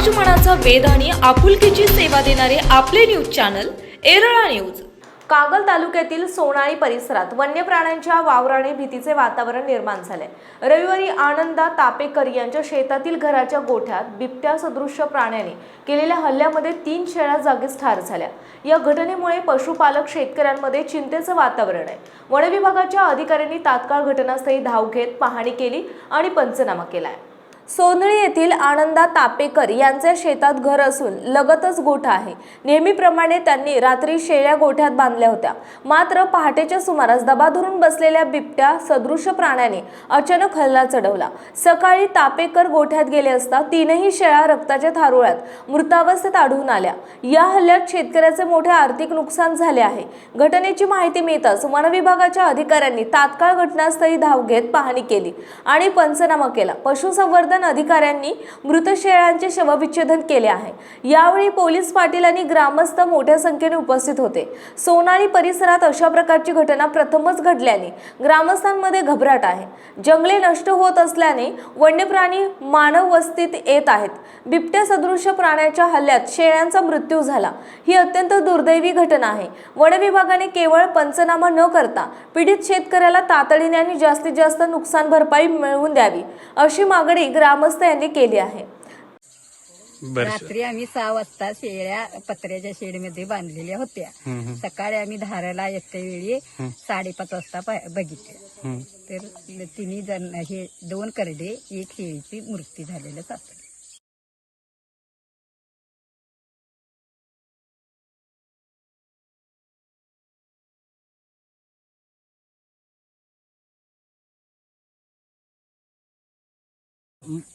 समाजमनाचा वेध आणि आपुलकीची सेवा देणारे आपले news channel Erala news. Kagal तालुक्यातील सोनाळी परिसरात वन्य प्राण्यांच्या वावराने भीतीचे वातावरण निर्माण झाले। रविवारी आनंदा तापेकर यांच्या शेतातील घराच्या गोठ्यात बिबट्या सदृश्य प्राण्याने केलेल्या हल्ल्यामध्ये 3 शेळ्या जागीच ठार झाल्या। या घटनेमुळे पशुपालक शेतकऱ्यांमध्ये चिंतेचे वातावरण आहे। वन विभागाच्या अधिकाऱ्यांनी तात्काळ घटनास्थळी धाव घेत पाहणी केली आणि पंचनामा केलाय। सोनळी येथील आनंदा तापेकर यांच्या शेतात घर असून लगतच गोठा आहे। नेहमीप्रमाणे त्यांनी रात्री शेळ्या गोठ्यात बांधल्या होत्या, मात्र पहाटेच्या सुमारास दबा धरून बसलेल्या बिबट्या सदृश्य प्राण्याने अचानक हल्ला चढवला। सकाळी तापेकर गोठ्यात गेले असता 3ही शेळ्या रक्ताच्या थारोळ्यात मृतावस्थेत आढळून आल्या। या हल्ल्यात शेतकऱ्याचे मोठे आर्थिक नुकसान झाले आहे। घटनेची माहिती मिळताच वन विभागाच्या अधिकाऱ्यांनी तात्काळ घटनास्थळी धाव घेत पाहणी केली आणि पंचनामा केला। पशुसंवर्धन अधिकाऱ्यांनी मृत शेळ्यांचे शवविच्छेदन केले आहे। यावेळी पोलीस पाटील आणि ग्रामस्थ मोठ्या संख्येने उपस्थित होते। सोनाळी परिसरात अशा प्रकारची घटना प्रथमच घडल्याने ग्रामस्थांमध्ये घबराट आहे। जंगले नष्ट होत असल्याने वन्य प्राणी मानव वस्तीत येत आहेत। बिबट्या सदृश्य प्राण्याच्या हल्ल्यात शेळ्यांचा मृत्यू झाला। ही अत्यंत दुर्दैवी घटना आहे। वन विभागाने केवळ पंचनामा न करता पीडित शेतकऱ्याला तातडीने आणि जास्तीत जास्त नुकसान भरपाई मिळवून द्यावी अशी मागणी ग्रामस्थ यांनी केली आहे। रात्री आम्ही 6 वाजता शेळ्या पत्र्याच्या शेडमध्ये बांधलेल्या होत्या। सकाळी आम्ही धाराला येते वेळी 5:30 वाजता बघितलं तर 3 जण हे 2 करडे 1 शेळीची मृत्यू झालेलं सापडलं।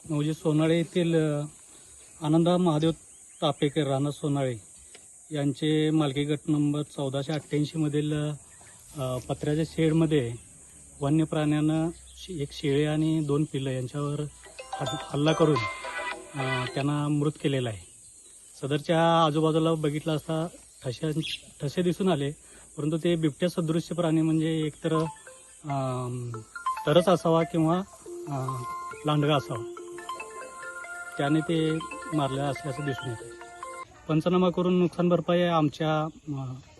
म्हणजे सोनाळे येथील आनंदा महादेव तापेकर राणा सोनाळे यांचे मालकी गट नंबर 1488 मधील पत्र्याच्या शेडमध्ये वन्य प्राण्यानं 1 शेळी आणि 2 पिल्लं यांच्यावर हल्ला करून त्यांना मृत केलेला आहे। सदरच्या आजूबाजूला बघितलं असता ठसे दिसून आले, परंतु ते बिबट्या सदृश्य प्राणी म्हणजे एकतर तरच असावा किंवा लांडगा असावा, त्याने ते मारले असल्याचं दिसून येते। पंचनामा करून नुकसान भरपाई आमच्या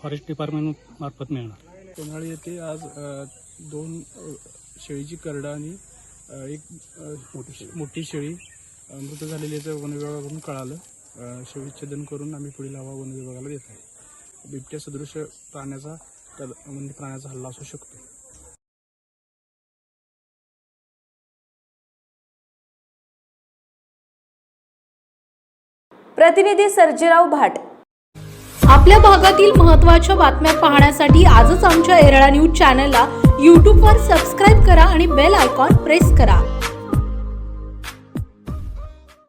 फॉरेस्ट डिपार्टमेंट मार्फत मिळणार। सोनाळी येथे आज 2 शेळीची करडा आणि 1 मोठी शेळी मृत झालेल्याचं वन विभागाकडून कळालं। शवविच्छेदन करून आम्ही पुढील अहवाल वन विभागाला देत आहे। बिबट्या सदृश्य प्राण्याचा हल्ला असू शकतो। प्रतिनिधी सर्जेराव भाट। आपल्या भागातील महत्त्वाच्या बातम्या पाहण्यासाठी आजच आमच्या एरळा न्यूज चॅनलला YouTube वर सबस्क्राईब करा आणि बेल आयकॉन प्रेस करा।